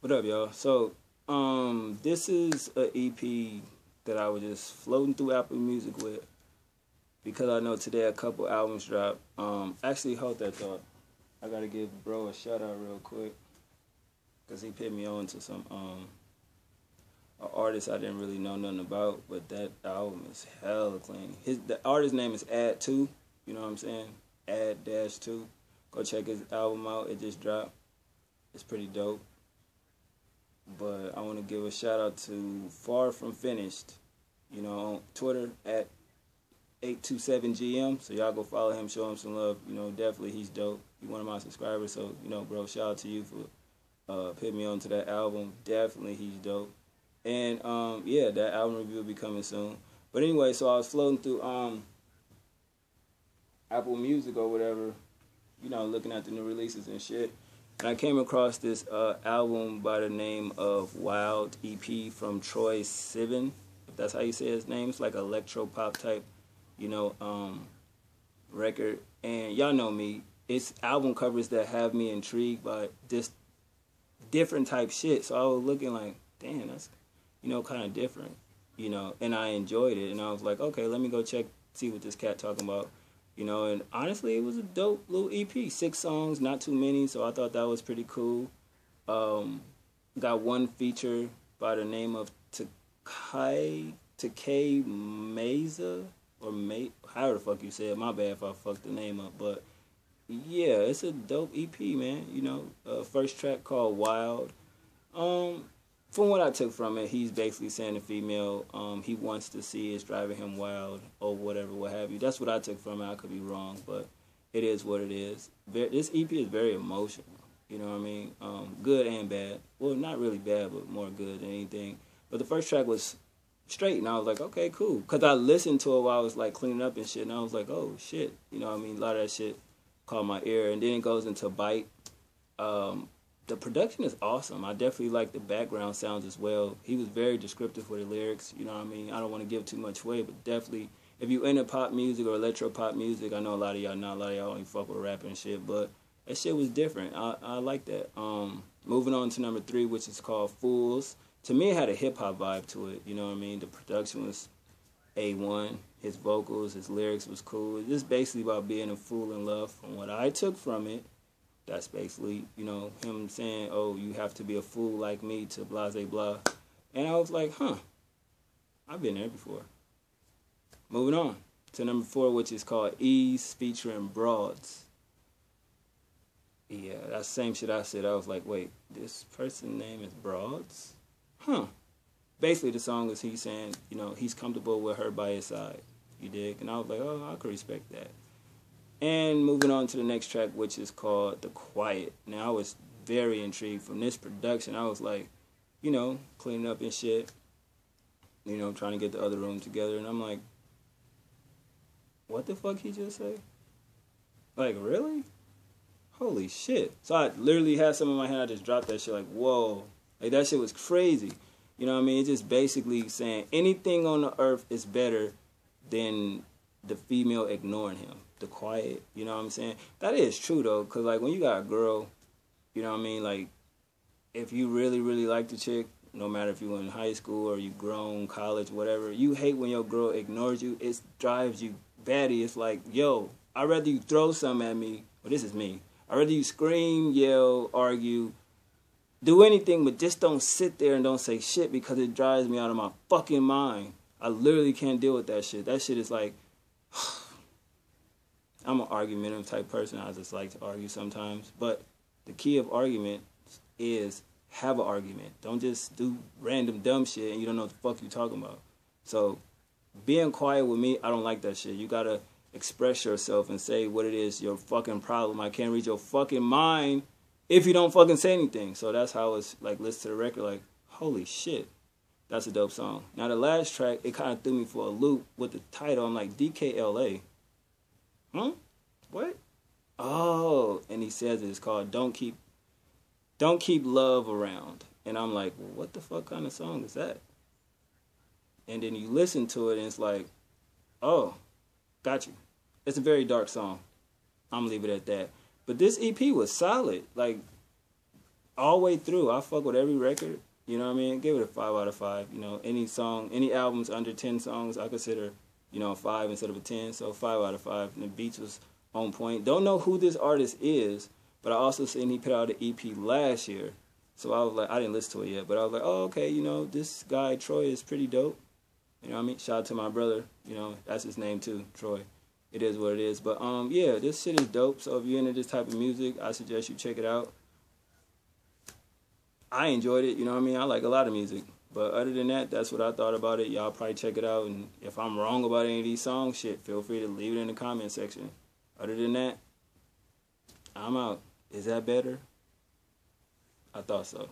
What up, y'all? So, this is a EP that I was just floating through Apple Music with because I know today a couple albums dropped. Actually, hold that thought. I gotta give bro a shout out real quick because he put me on to some an artist I didn't really know nothing about, but that album is hella clean. The artist's name is Add 2. You know what I'm saying? Add-2. Go check his album out. It just dropped. It's pretty dope. But I want to give a shout out to Far From Finished, you know, on Twitter at 827GM. So y'all go follow him, show him some love. You know, definitely he's dope. He's one of my subscribers. So, you know, bro, shout out to you for putting me on to that album. Definitely he's dope. And yeah, that album review will be coming soon. But anyway, so I was floating through Apple Music or whatever, you know, looking at the new releases and shit. And I came across this album by the name of Wild EP from Troye Sivan, if that's how you say his name. It's like an electro pop type, you know, record. And y'all know me. It's album covers that have me intrigued by this different type shit. So I was looking like, damn, that's, you know, kind of different, you know. And I enjoyed it. And I was like, okay, let me go see what this cat talking about. You know, and honestly, it was a dope little EP. 6 songs, not too many, so I thought that was pretty cool. Got one feature by the name of Takei Meza, or however the fuck you say it. My bad if I fucked the name up, but yeah, it's a dope EP, man. You know, first track called Wild. From what I took from it, he's basically saying the female he wants to see is driving him wild or whatever, what have you. That's what I took from it. I could be wrong, but it is what it is. This EP is very emotional. You know what I mean? Good and bad. Well, not really bad, but more good than anything. But the first track was straight, and I was like, okay, cool. Because I listened to it while I was like cleaning up and shit, and I was like, oh, shit. You know what I mean? A lot of that shit caught my ear. And then it goes into Bite. The production is awesome. I definitely like the background sounds as well. He was very descriptive for the lyrics. You know what I mean? I don't want to give too much away, but definitely, if you into pop music or electro pop music, I know a lot of y'all not. A lot of y'all only fuck with rap and shit, but that shit was different. I like that. Moving on to number 3, which is called Fools. To me, it had a hip-hop vibe to it. You know what I mean? The production was A1. His vocals, his lyrics was cool. It's just basically about being a fool in love. From what I took from it, that's basically, you know, him saying, oh, you have to be a fool like me to blah, blah, blah. And I was like, huh, I've been there before. Moving on to number 4, which is called Ease featuring Broads. Yeah, that's the same shit I said. I was like, wait, this person's name is Broads? Huh. Basically, the song is he saying, you know, he's comfortable with her by his side. You dig? And I was like, oh, I could respect that. And moving on to the next track, which is called The Quiet. Now, I was very intrigued from this production. I was like, you know, cleaning up and shit. You know, trying to get the other room together. And I'm like, what the fuck he just say? Like, really? Holy shit. So I literally had some in my hand. I just dropped that shit like, whoa. Like, that shit was crazy. You know what I mean? It's just basically saying anything on the earth is better than the female ignoring him. The quiet, you know what I'm saying? That is true, though, because, like, when you got a girl, you know what I mean? Like, if you really, really like the chick, no matter if you're in high school or you grown, college, whatever, you hate when your girl ignores you. It drives you batty. It's like, yo, I'd rather you throw something at me. Well, this is me. I'd rather you scream, yell, argue, do anything, but just don't sit there and don't say shit because it drives me out of my fucking mind. I literally can't deal with that shit. That shit is like... I'm an argumentative type person. I just like to argue sometimes. But the key of argument is have an argument. Don't just do random dumb shit and you don't know what the fuck you're talking about. So being quiet with me, I don't like that shit. You got to express yourself and say what it is, your fucking problem. I can't read your fucking mind if you don't fucking say anything. So that's how I was like, listen to the record like, holy shit. That's a dope song. Now the last track, it kind of threw me for a loop with the title. I'm like, DKLA. Huh? What? Oh, and he says it's called Don't Keep Love Around. And I'm like, well, what the fuck kind of song is that? And then you listen to it and it's like, oh, got you. It's a very dark song. I'm gonna leave it at that. But this EP was solid. Like, all the way through, I fuck with every record. You know what I mean? Give it a 5 out of 5. You know, any song, any albums under 10 songs, I consider, you know, a 5 instead of a 10. So 5 out of 5. And the beats was on point. Don't know who this artist is, but I also seen he put out an EP last year. So I was like, I didn't listen to it yet, but I was like, oh, okay, you know, this guy, Troye, is pretty dope. You know what I mean? Shout out to my brother. You know, that's his name too, Troye. It is what it is. But, yeah, this shit is dope. So if you're into this type of music, I suggest you check it out. I enjoyed it, you know what I mean? I like a lot of music. But other than that, that's what I thought about it. Y'all probably check it out. And if I'm wrong about any of these songs, shit, feel free to leave it in the comment section. Other than that, I'm out. Is that better? I thought so.